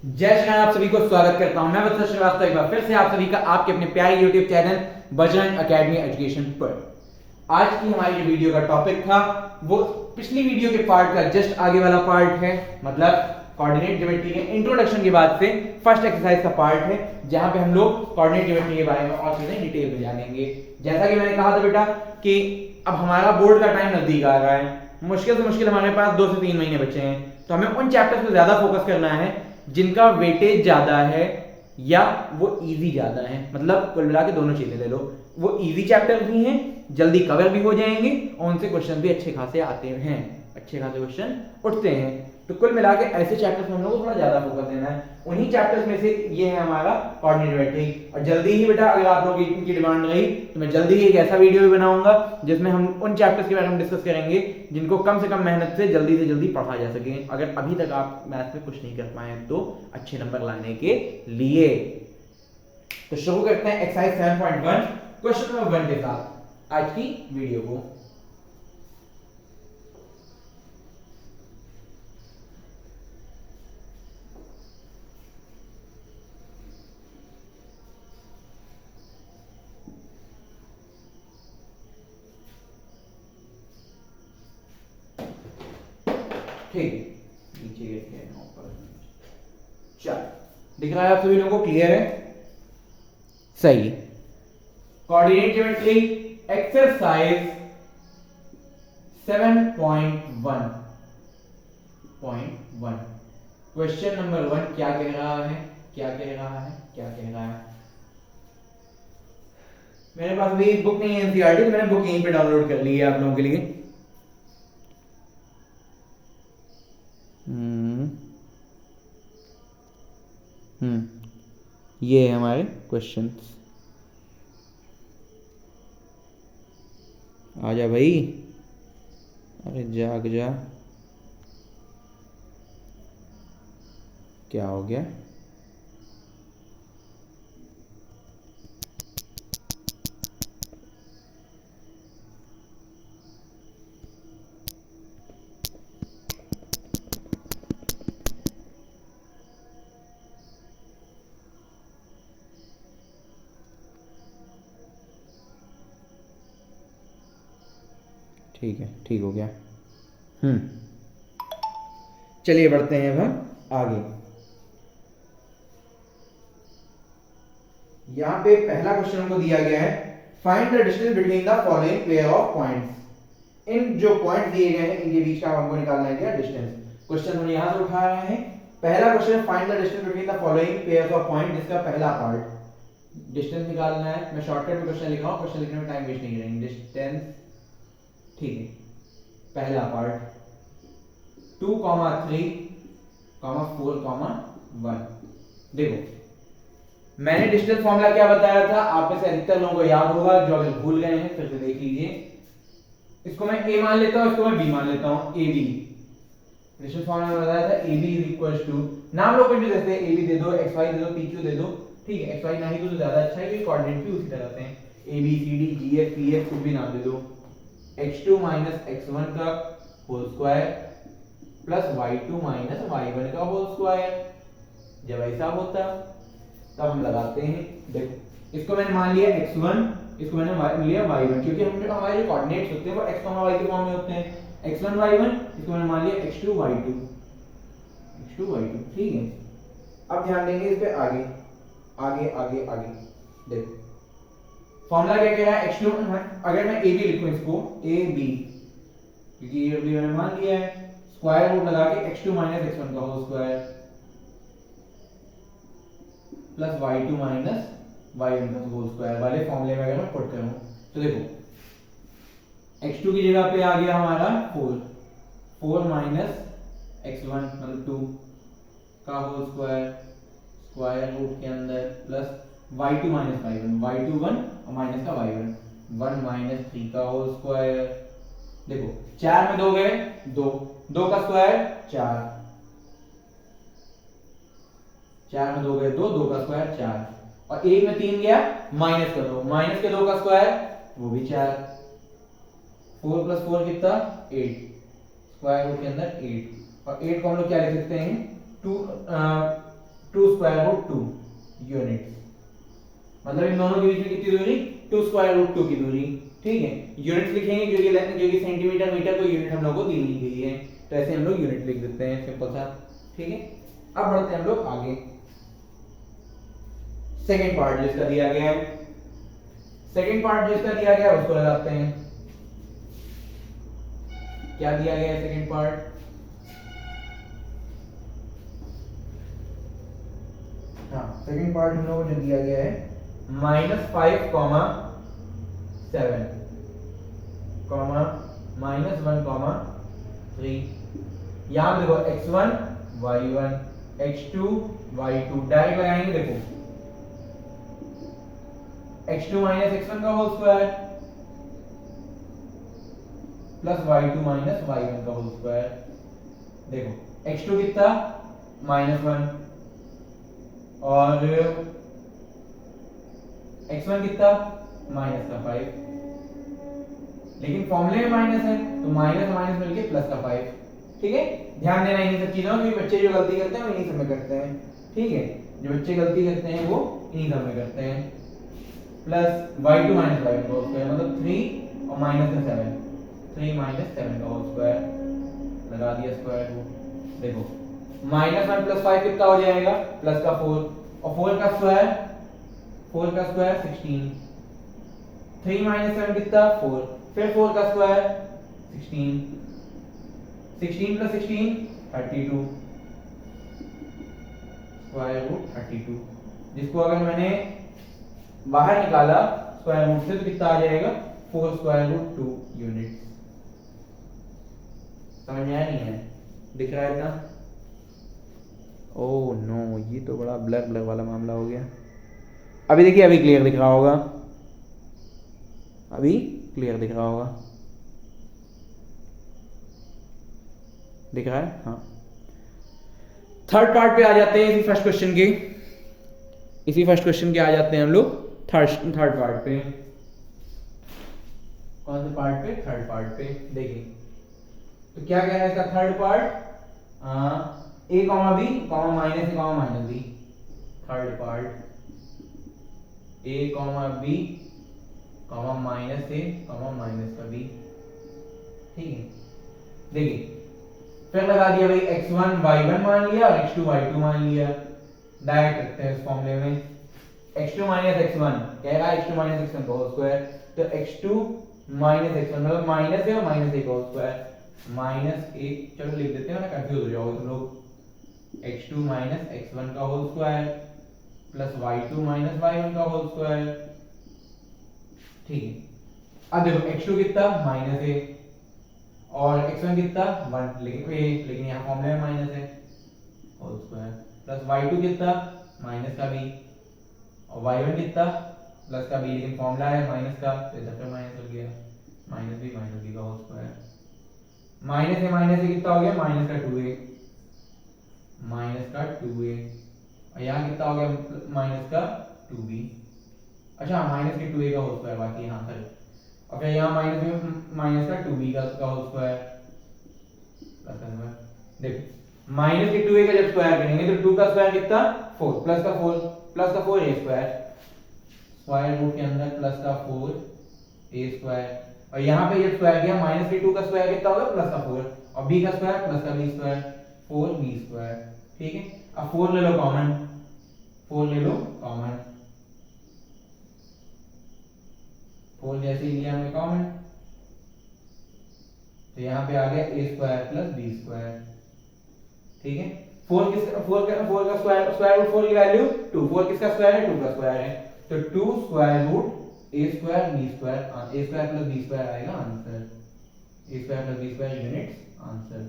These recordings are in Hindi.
जय श्री राम। आप सभी को स्वागत करता हूं मैं वत्सल श्रीवास्तव एक बार फिर से आप सभी का आपके अपने प्यारे YouTube channel Bajrang academy education पर। आज की हमारी जो वीडियो का टॉपिक था वो पिछली वीडियो के पार्ट का जस्ट आगे वाला पार्ट है, मतलब कोऑर्डिनेट ज्योमेट्री के इंट्रोडक्शन के बाद से फर्स्ट एक्सरसाइज का पार्ट है, जहां पे हम लोग कोऑर्डिनेट ज्योमेट्री के बारे में और चीजें डिटेल में जानेंगे। जैसा कि मैंने कहा था बेटा कि अब हमारा बोर्ड का टाइम नजदीक आ रहा है, मुश्किल से मुश्किल हमारे पास 2 से 3 महीने बचे हैं, तो हमें उन चैप्टर्स पे ज्यादा फोकस करना है जिनका वेटेज ज्यादा है या वो इजी ज्यादा है। मतलब कुल मिला के दोनों चीजें ले लो, वो इजी चैप्टर भी हैं, जल्दी कवर भी हो जाएंगे और उनसे क्वेश्चन भी अच्छे खासे आते हैं, अच्छे खासे क्वेश्चन उठते हैं। तो कुल मिला के ऐसे चैप्टर्स में हम लोग को थोड़ा ज्यादा फोकस देना है। उन्हीं चैप्टर्स में से ये है हमारा कोऑर्डिनेट ज्योमेट्री। और जल्दी ही बेटा अगर आप लोगों की डिमांड रही तो मैं जल्दी ही एक ऐसा वीडियो भी बनाऊंगा जिसमें हम उन चैप्टर्स के बारे में डिस्कस करेंगे जिनको कम से कम मेहनत से जल्दी पढ़ा जा सके, अगर अभी तक आप मैथ में कुछ नहीं कर पाए तो अच्छे नंबर लाने के लिए। तो शुरू करते हैं एक्सरसाइज 7.1 क्वेश्चन नंबर 1 के साथ आज की वीडियो को। ठीक, नीचे ऊपर चल दिख रहा है आप सभी लोगों को, क्लियर है? सही। Coordinate geometry exercise 7.1 question number 1 क्या कह रहा है, क्या कह रहा है, क्या कह रहा है? मेरे पास भी बुक नहीं है एनसीईआरटी, तो मैंने बुक यहीं पे डाउनलोड कर ली है आप लोगों के लिए। ये है हमारे क्वेश्चंस। आजा भाई, अरे जाग जा, क्या हो गया? ठीक है, ठीक हो गया। चलिए बढ़ते हैं अब हम आगे। यहां पे पहला क्वेश्चन हमको दिया गया है, find the distance between the following pair of points. इन जो पॉइंट दिए गए हैं इनके बीच का हमको निकालना है क्या डिस्टेंस। क्वेश्चन हम यहां से उठा रहे हैं। पहला question, find the distance between the following pairs of point, जिसका पहला पार्ट डिस्टेंस निकालना है। मैं शॉर्टकट में क्वेश्चन लिख रहा हूं, क्वेश्चन लिखने में टाइम वेस्ट नहीं करेंगे। डिस्टेंस, ठीक है, पहला पार्ट 2, 3, 4, 1। देखो मैंने डिस्टेंस फॉर्मूला क्या बताया था, आप में से अधिकतर लोगों को याद होगा, जो अगर भूल गए हैं फिर से देख लीजिए। इसको मैं a मान लेता हूं, इसको मैं b मान लेता हूं। ab डिस्टेंस फॉर्मूला बताया था, ab इज इक्वल टू, नाम लोग कुछ भी देते हैं, ab दे दो, xy दे दो, pq दे दो, ठीक है। xy नहीं तो ज्यादा अच्छा है क्योंकि कोऑर्डिनेट भी उसी तरह से हैं। ab cd gf pf कुछ भी नाम दे दो। x2 x1 का whole square plus y2 y1 का होल स्क्वायर। जब ऐसा होता तब हम लगाते हैं। देखो इसको मैंने मान लिया x1, इसको मैंने मान लिया y1, क्योंकि हमारे जो कोऑर्डिनेट्स होते हैं वो x, y के फॉर्म में होते हैं। x1 y1, इसको मैंने मान लिया x2 y2, ठीक है। अब ध्यान देंगे इस पे आगे आगे आगे आगे। देखो फॉर्मूला क्या कह रहा है, x2, अगर मैं ab लिखूं इसको ab, क्योंकि ये भी मैंने मान लिया है, स्क्वायर रूट लगा के x2 x1 का whole square plus y2 y1 का होल स्क्वायर वाले फॉर्मूले में अगर मैं पुट करूं तो देखो x2 की जगह पे आ गया हमारा 4 x1 मतलब 2 का होल स्क्वायर, स्क्वायर रूट के अंदर प्लस y2 y1, y2 1 और माइनस का y1 1 3 का होल स्क्वायर। देखो 4 में 2 गए 2, 2 का स्क्वायर 4, 4 में 2 गए 2, 2 का स्क्वायर 4, और 1 में 3 गया माइनस का 2, माइनस के 2 का स्क्वायर वो भी 4, 4 प्लस 4 कितना 8, स्क्वायर रूट के अंदर 8, और 8 को हम लोग क्या लिख सकते हैं 2 2 स्क्वायर रूट 2 यूनिट्स। मतलब इन दोनों के बीच में कितनी दूरी? 2 स्क्वायर रूट 2 की दूरी। ठीक है, यूनिट्स लिखेंगे क्योंकि सेंटीमीटर मीटर को यूनिट हम लोग को दी गई है, तो ऐसे हम लोग यूनिट लिख देते हैं, सिंपल सा। ठीक है, अब बढ़ते हैं हम लोग आगे। सेकेंड पार्ट जिसका दिया गया है, सेकेंड पार्ट जिसका दिया गया है उसको लगाते हैं। क्या दिया गया है सेकेंड पार्ट? हाँ, सेकेंड पार्ट हम लोगों को जो दिया गया है -5, 7, -1, 3। यहां पे देखो x1 y1 x2 y2 direct लगाएंगे। देखो x2 x1 का whole square plus y2 y1 का होल स्क्वायर। देखो x2 कितना? -1 और x1 कितना? -5। लेकिन फॉर्मूले में माइनस है तो माइनस माइनस मिलके प्लस का 5। ठीक है, ध्यान देना इन्हीं सब चीजों में, बच्चे जो गलती करते हैं वो इन्हीं सब में करते हैं। ठीक है, जो बच्चे गलती करते हैं वो इन्हीं सब में करते हैं। प्लस y2 y1 का होल स्क्वायर मतलब 3 और माइनस का 7, 3 - 7 का होल स्क्वायर लगा दिया स्क्वायर रूट। देखो -1 + 5 कितना हो जाएगा? प्लस का 4 और 4 का स्क्वायर 16। 3 - 7 कितना? 4, फिर 4 का स्क्वायर 16, 16 + 16 32, स्क्वायर रूट 32। जिसको अगर मैंने बाहर निकाला स्क्वायर रूट से तो कितना आ जाएगा? 4 स्क्वायर रूट 2 यूनिट। समझ में आया नहीं है? दिख रहा है इतना? ओह नो, ये तो बड़ा ब्लर ब्लर वाला मामला हो गया। अभी देखिए, अभी क्लियर दिख रहा होगा, अभी क्लियर दिख रहा होगा, दिख रहा है? हाँ। थर्ड पार्ट पे आ जाते हैं, इसी फर्स्ट क्वेश्चन के, इसी फर्स्ट क्वेश्चन के आ जाते हैं हम लोग थर्ड पार्ट पे। कौन से पार्ट पे? थर्ड पार्ट पे। देखिए तो क्या कह रहा है इसका third part? a, b, -a, -b। Third part a, b, -a, -b। ठीक है, देखिए फिर लगा दिया भाई, x1 y1 मान लिया और x2 y2 मान लिया। डायरेक्ट रखते हैं इस फॉर्मूले में। x2 - x1 कह रहा है x2 - x1 का होल स्क्वायर, तो x2 - x1 मतलब माइनस है और -a का होल स्क्वायर, -a। चलो लिख देते हैं ना, कंफ्यूज हो जाओगे तुम लोग। x2 - x1 का whole square plus y2 - y1 का होल स्क्वायर। ठीक है, अब देखो x2 कितना? -a और x1 कितना? 1, लेकिन यहाँ फॉर्मूले में माइनस है, होल स्क्वायर प्लस y2 कितना? माइनस का b और y1 कितना? प्लस का b, लेकिन फॉर्मूला है माइनस का तो इधर पे माइनस हो गया, -b का होल स्क्वायर। माइनस से कितना हो गया? माइनस का 2a और यहाँ कितना हो गया? माइनस का 2b। अच्छा, माइनस के 2a का होल स्क्वायर बाकी यहाँ पर, और फिर यहाँ माइनस का 2b का होल स्क्वायर प्लस का। देखो माइनस के 2a का जब स्क्वायर करेंगे तो 2 का स्क्वायर कितना? 4 प्लस का 4 a स्क्वायर, स्क्वायर रूट के अंदर प्लस का 4 a स्क्वायर, और यहाँ पे जब स्क्वायर किया माइनस के 2 का स्क्वायर कितना होगा? प्लस का 4 और b का स्क्वायर प्लस का b स्क्वायर, 4b स्क्वायर। ठीक है, अब 4 ले लो कॉमन, 4 ले लो कॉमन, 4 जैसे ही लिया हमने कॉमन तो यहाँ पे आ गया a square plus b square. ठीक है, 4 का स्क्वायर रूट 4 की वैल्यू 2, 4 किसका स्क्वायर है? 2 का स्क्वायर है, तो 2 square root a square b square, a square plus b square आएगा answer, a square plus b square units answer.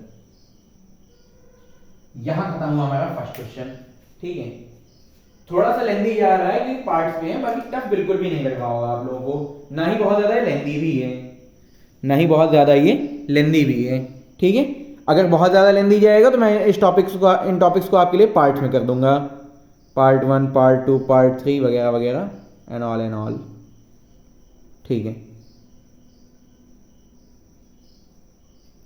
यहां खत्म हुआ हमारा फर्स्ट क्वेश्चन। ठीक है, थोड़ा सा लेंथी जा रहा है क्योंकि पार्ट्स पे है, बाकी टफ बिल्कुल भी नहीं लग रहा होगा आप लोगों को, ना ही बहुत ज्यादा लेंथी भी है, ना ही बहुत ज्यादा ये लेंथी भी है। ठीक है, अगर बहुत ज़्यादा लेंथी जाएगा तो मैं इन टॉपिक्स को आपके लिए पार्ट्स में कर दूंगा, पार्ट 1, पार्ट 2, पार्ट 3 वगैरह वगैरह एंड ऑल। ठीक है,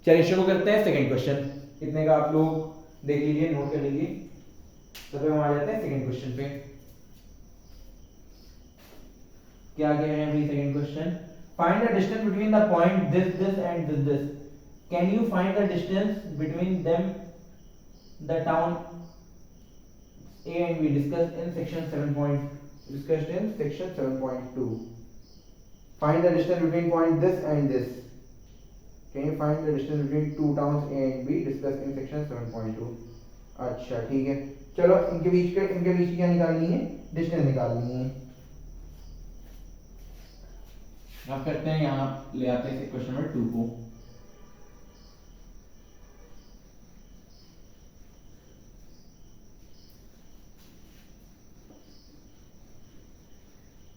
चलिए शुरू करते हैं सेकंड क्वेश्चन। इतने का आप लोग देख लीजिए, नोट कर लीजिए। तो फिर हम आ जाते हैं सेकंड क्वेश्चन पे। क्या कह रहे हैं भाई second question, find the distance between the point this and this. Can you find the distance between them the town A and B discussed in section 7.2. Find the distance between point this and this. Can you find the distance between two towns A and B discussed in section 7.2? अच्छा ठीक है, चलो इनके बीच की क्या निकालनी है, डिस्टेंस निकालनी है। अब करते हैं, यहाँ ले आते हैं क्वेश्चन नंबर 2 को।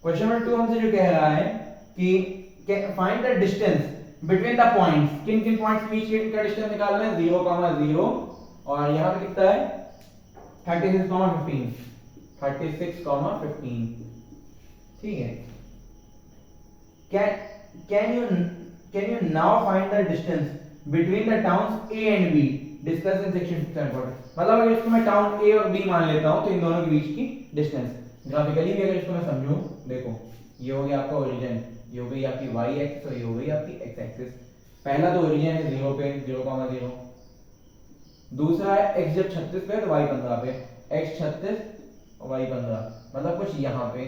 क्वेश्चन नंबर 2 हमसे जो कह रहा है कि find the distance between the points, किन किन पॉइंट्स के बीच का डिस्टेंस निकालना है, 0,0 और यहाँ पे कितना है 36,15, 36,15। ठीक है, can you now find the distance between the towns A and B discussed in section 7.2। मतलब अगर इसको मैं टाउन A और B मान लेता हूँ तो इन दोनों के बीच की डिस्टेंस ग्राफिकली भी अगर इसको मैं समझूं, देखो ये हो गया आपका ओरिजिन, ये हो गई आपकी y एक्सिस और ये हो गई आपकी x एक्सिस। पहला तो ओरिजिन है 0 पे 0,0, दूसरा है x जब 36 पे है तो y 15 पे, x 36 और y 15, मतलब कुछ यहाँ पे।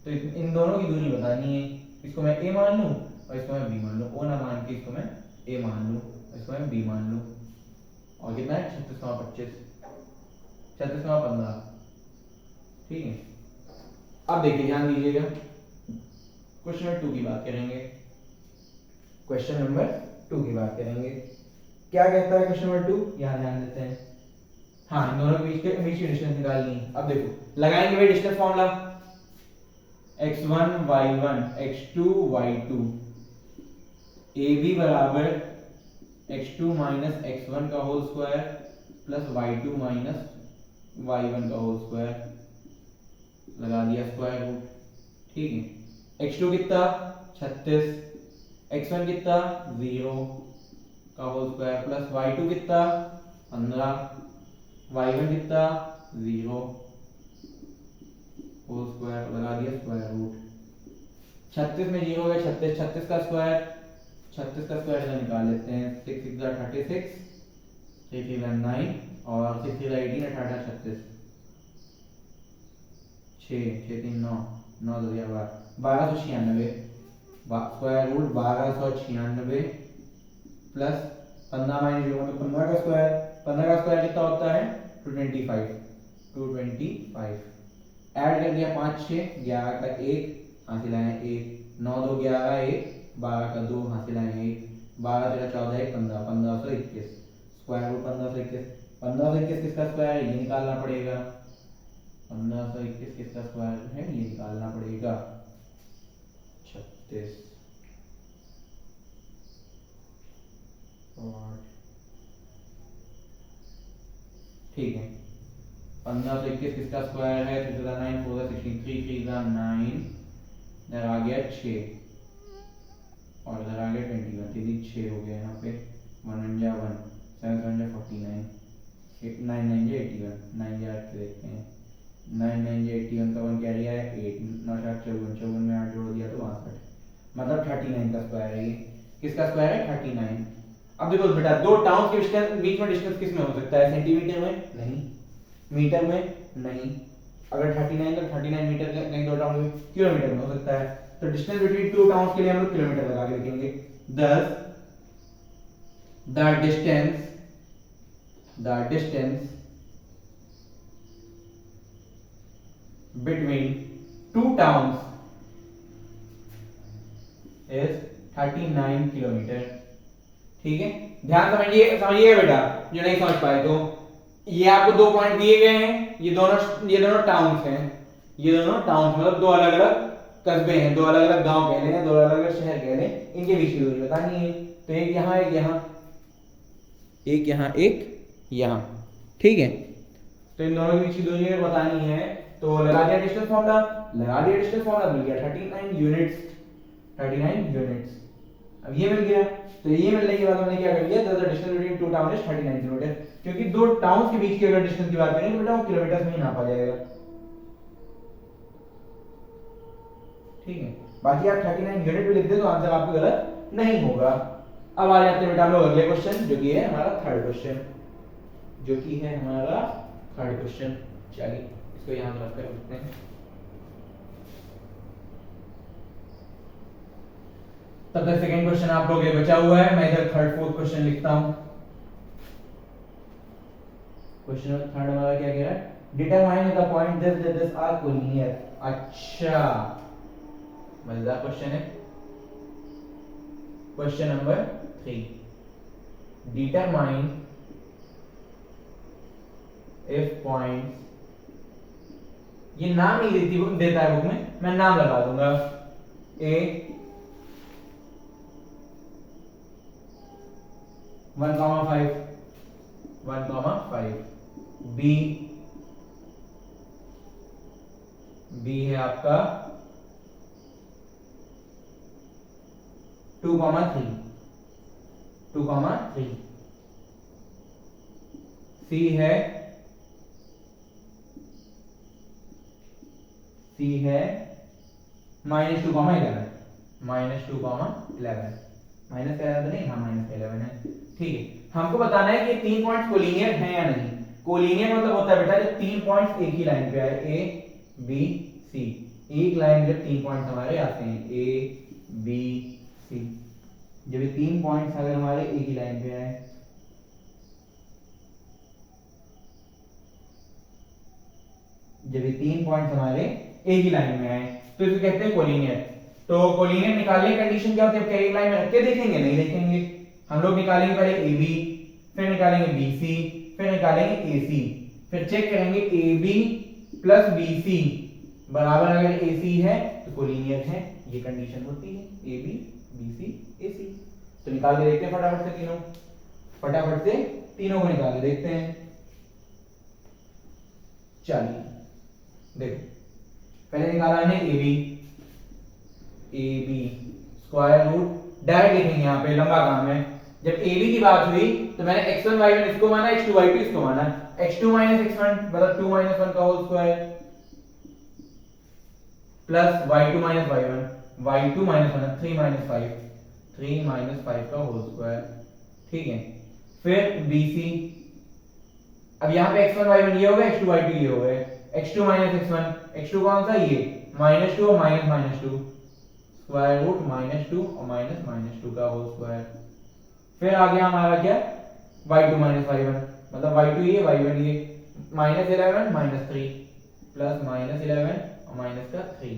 तो इन दोनों की दूरी बतानी है, इसको मैं a मान लूं और इसको मैं b मान लूं, o ना मान के इसको मैं a मान लूं और इसको मैं b मान लूं, और कितना है 36,25, 36,15। ठीक है, अब देखिए ध्यान दीजिएगा, क्वेश्चन नंबर 2 की बात करेंगे। क्वेश्चन नंबर 2 की बात करेंगे, क्या कहता है क्वेश्चन नंबर 2, यहां ध्यान देते हैं। हाँ, इन दोनों के बीच की डिस्टेंस निकालनी है। अब देखो लगाएंगे भाई distance formula, x1 y1 x2 y2 ab बराबर x2 माइनस x1 का whole square plus y2 minus y1 का होल स्क्वायर, लगा दिया स्क्वायर रूट। ठीक है, x2 कितना 36, x1 कितना 0 का होल स्क्वायर प्लस y2 कितना 15, y1 कितना 0 होल स्क्वायर, लगा दिया स्क्वायर रूट। 36 में 0 है 36, 36 का स्क्वायर इधर निकाल लेते हैं, 6 6 36, 3 3 9 और 6 3 18 18 36, 6 6 3 9 9 2 1296, स्क्वायर रूट 1296 प्लस 15 माइनस 0 तो 15 का स्क्वायर, 15 का स्क्वायर कितना होता है 225, 225। ऐड कर दिया 5 6 11 का 1 हासिल आया 1, 9 2 11 1, 12 का 2 हासिल आया 1, 12 13 14 1 15, 1521, स्क्वायर रूट 1521, 1521 किसका स्क्वायर है ये निकालना पड़ेगा, 1521 किसका स्क्वायर है ये निकालना पड़ेगा, 36 ठीक है। 1521 किसका स्क्वायर है, 3 9 4 63, 3 9 इधर आ गया 6 और इधर आ गया 21, यदि 6 हो गया यहाँ पे 1 1 7 7 49, 9 9 81, 9 8 देखते हैं, 9 9 81 का 1 कैरी आया 8, 9 7 54, 54 में 8 जोड़ दिया तो 62, मतलब 39 का स्क्वायर है ये। किसका स्क्वायर है 39। अब देखो बेटा, दो टाउन्स के बीच में डिस्टेंस किस में हो सकता है, सेंटीमीटर में नहीं, मीटर में नहीं, अगर 39 तो 39 मीटर नहीं, दो टाउन में किलोमीटर में हो सकता है। तो डिस्टेंस बिटवीन टू टाउन्स के लिए हम लोग किलोमीटर लगा के लिखेंगे। thus the distance between two towns is 39 kilometre. ठीक है, ध्यान समझिए बेटा, जो नहीं समझ पाए तो ये आपको दो पॉइंट दिए गए हैं, ये दोनों टाउन्स हैं, ये दोनों टाउन्स मतलब दो अलग अलग कस्बे हैं, दो अलग अलग गांव कह लें, दो अलग अलग शहर कह लें, इनके बीच की दूरी बतानी है। तो एक यहाँ एक यहाँ, एक यहाँ एक यहाँ, ठीक है। तो इन दोनों के बीच की दूरी बतानी है, तो लगा दिया डिस्टेंस फॉर्मूला, मिल गया 39 यूनिट्स, 39 यूनिट्स। अब ये मिल गया, तो ये मिलने के बाद हमने क्या कर लिया, the distance between two town is 39 kilometre, क्योंकि दो टाउन्स के बीच की अगर डिस्टेंस की बात करें तो बेटा वो किलोमीटर में ही नापा जाएगा। ठीक है, बाकी आप 39 यूनिट भी लिख दे तो आंसर आपका गलत नहीं होगा। अब आ जाते हैं बेटा हम लोग अगले क्वेश्चन, जो कि है हमारा थर्ड क्वेश्चन, जो कि है हमारा थर्ड क्वेश्चन। चलिए इसको यहां रख कर लिखते हैं। तब तक सेकंड क्वेश्चन आप लोग ये बचा हुआ है, मैं इधर थर्ड फोर्थ क्वेश्चन लिखता हूं। क्वेश्चन थर्ड हमारा क्या कह रहा है, determine the point this are collinear. अच्छा, मजेदार क्वेश्चन है। Question number 3, determine if points, ये नाम नहीं देता है बुक में, मैं नाम लगा दूंगा। ए 1,5 बी है आपका 2,3 सी है -2,11 माइनस का नहीं, हाँ -11 है। ठीक है, हमको बताना है कि तीन पॉइंट्स कोलिनियर हैं या नहीं। कोलिनियर मतलब होता है बेटा जब तीन पॉइंट्स एक ही लाइन पे आए, ए बी सी, एक लाइन जब तीन पॉइंट्स हमारे आते हैं ए बी सी, जब ये तीन पॉइंट्स अगर हमारे एक ही लाइन पे आए, जब ये तीन पॉइंट्स हमारे एक ही लाइन में आए तो इसे कहते हैं कोलिनियर। तो कोलिनियर निकालने की कंडीशन क्या होती है, एक लाइन में रख के देखेंगे, नहीं देखेंगे, हम लोग निकालेंगे पहले ए बी, फिर निकालेंगे बी सी, फिर निकालेंगे ए सी, फिर चेक करेंगे A B plus B C बराबर अगर ए सी है तो कोलिनियर है, ये कंडीशन होती है ए बी बी सी ए सी। तो निकाल के देखते हैं फटाफट से तीनों को निकाल के देखते हैं। चलिए देखो, पहले निकाला हमने A B square root, direct लिखेंगे, यहाँ पे लंबा काम है। जब ए बी की बात हुई तो मैंने x1 y1 इसको माना, x2 y2 इसको माना, x2 x1 मतलब 2 1 का whole square plus y2 y1 y2 1 3 5 का होल स्क्वायर। ठीक है, फिर bc, अब यहाँ पे x1 y1 ये हो गया, x2 y2 ये हो गए, x2 x1, x2 कौन सा ये -2 और -2 स्क्वायर रूट -2 और -2 का होल स्क्वायर। फिर आ गया हमारा क्या, y2 y1 मतलब y2 ये y1 ये, -11 -3 प्लस -11 और -3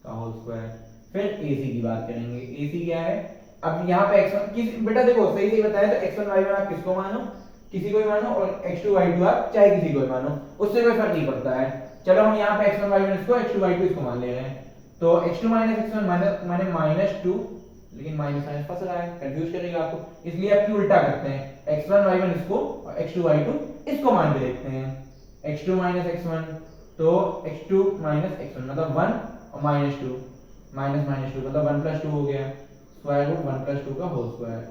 का होल स्क्वायर। फिर ac की बात करेंगे, ac क्या है, अब यहाँ पे x1 किस बेटा देखो सही बताया तो x1 y1 आप किसको मानो, किसी को भी मानो, और x2 y2 आप चाहे किसी को भी मानो, उससे कोई फर्क नहीं पड़ता है। चलो हम यहाँ पे x1 y1 इसको, x2 y2 इसको मान ले रहे हैं, तो x2 x1 माने -2, लेकिन माइनस साइन फंस रहा है, कंफ्यूज करेगा आपको, इसलिए आप उल्टा करते हैं, x1 y1 इसको और x2 y2 इसको मान के देखते हैं। x2 x1 तो x2 x1 मतलब 1 और -2 मतलब 1 + 2 हो गया, स्क्वायर रूट 1 + 2 का होल स्क्वायर।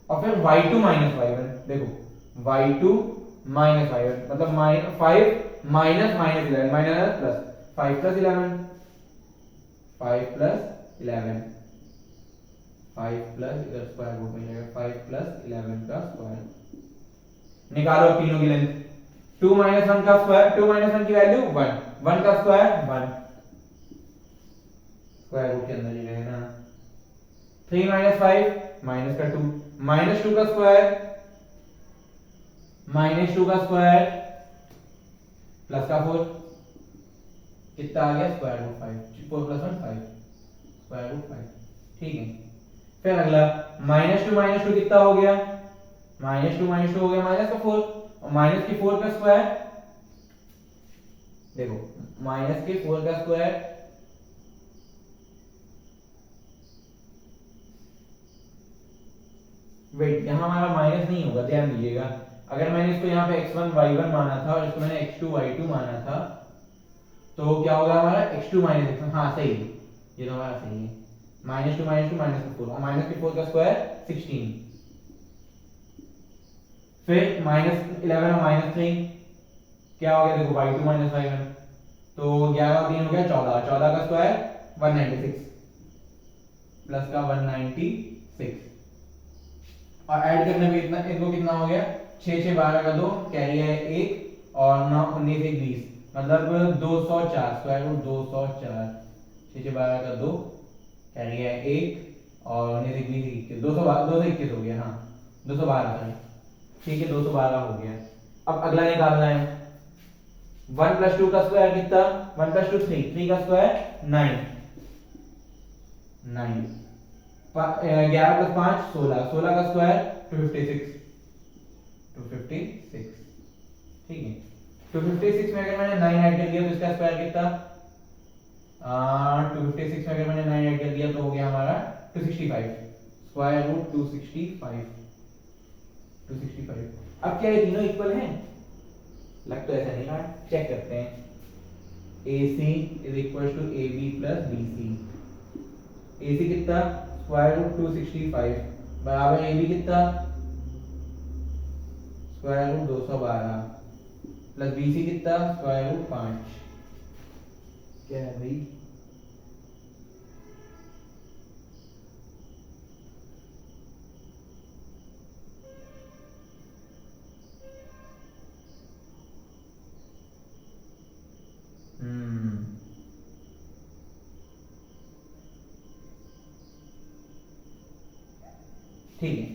और फिर y2 y1 देखो, y2 y1 मतलब -5 -11 प्लस 5 + 11 5 प्लस इधर स्क्वायर रूट में जाएगा 5 + 11 का स्क्वायर। निकालो तीनों की लेंथ, 2 - 1 का स्क्वायर, 2 - 1 की वैल्यू 1, 1 का स्क्वायर 1, स्क्वायर रूट के अंदर ही रहना, 3 - 5 -2 -2 का स्क्वायर प्लस का 4 कितना आ गया, स्क्वायर रूट 5, 4 + 1 5 स्क्वायर रूट 5। ठीक है, फिर अगला -2 कितना हो गया, -2 हो गया -4 और -4 का स्क्वायर, देखो -4 का स्क्वायर वेट, यहां हमारा माइनस नहीं होगा, ध्यान दीजिएगा, अगर मैंने इसको यहाँ पे x1 y1 माना था और इसको मैंने x2 y2 माना था तो क्या होगा हमारा x2 - x1, हाँ सही, ये तो हमारा सही है, -2 -4 और -4 का स्क्वायर 16। फिर -11 और -3 क्या हो गया, देखो y2 - y1, तो 11 और 3 हो गया 14, 14 का स्क्वायर 196 प्लस का 196 और ऐड करने पे इतना इनको कितना हो गया 6 6 12 का 2 कैरी है 1 और 9 19 1 20 मतलब 204 स्क्वायर रूट 204 6 6 12 का 2 कैरी है 1 और 19 1 20 21 221 हो गया। हाँ 212 सॉरी ठीक है 212 हो गया। अब अगला निकालना है 1 + 2 का स्क्वायर कितना 1 + 2 3 3 का स्क्वायर 9 9 11 + 5 16 16 का स्क्वायर 256 256 ठीक है 256 में अगर मैंने 9 ऐड कर दिया तो इसका स्क्वायर कितना 256 में अगर मैंने 9 ऐड कर दिया तो हो गया हमारा 265 स्क्वायर रूट 265। अब क्या ये तीनों इक्वल हैं, लग तो ऐसा नहीं रहा, चेक करते हैं। AC = AB + BC, AC कितना स्क्वायर रूट 265 बराबर AB कितना स्क्वायर रूट 212 प्लस BC कितना स्क्वायर रूट 5। क्या है भाई ठीक है,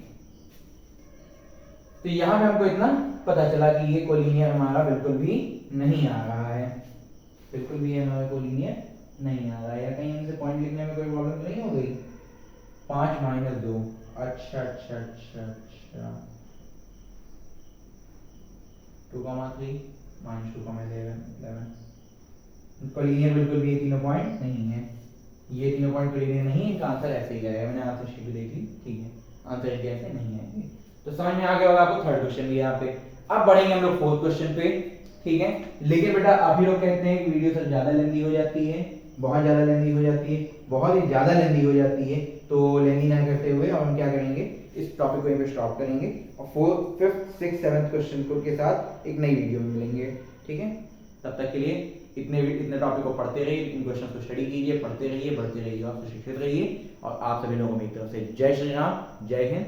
तो यहां पे हमको इतना पता चला कि ये कोलिनियर हमारा बिल्कुल भी नहीं आ रहा है, बिल्कुल भी हमारा कोलिनियर नहीं आ रहा है। या कहीं हमसे पॉइंट लिखने में कोई प्रॉब्लम तो नहीं हो गई। 5 - 2 अच्छा अच्छा अच्छा अच्छा 2, 3 -2, 11 कोलिनियर बिल्कुल भी ये तीनों पॉइंट नहीं है, ये तीनों पॉइंट कोलिनियर नहीं है। इनका आंसर ऐसे ही आएगा, मैंने आंसर शीट भी देख ली ठीक है, आंसर इनके ऐसे नहीं आएंगे। तो समझ में आ गया होगा आपको थर्ड क्वेश्चन भी यहाँ पे। अब बढ़ेंगे हम लोग फोर्थ क्वेश्चन पे ठीक है। लेकिन बेटा आप ही लोग कहते हैं कि वीडियो सर ज्यादा लेंदी हो जाती है, बहुत ज्यादा लेंदी हो जाती है, बहुत ही ज्यादा लेंदी हो जाती है, तो लेंदी ना करते हुए हम क्या करेंगे इस टॉपिक को यहीं पे स्टॉप करेंगे और 4th 5th 6th 7th question को के साथ एक नई वीडियो में मिलेंगे ठीक है। तब तक के लिए इतने टॉपिक को पढ़ते रहिए, इन क्वेश्चन को स्टडी कीजिए, पढ़ते रहिए, बढ़ते रहिए और शिक्षित रहिए। और आप सभी लोगों को मेरी तरफ से जय श्री राम, जय हिंद।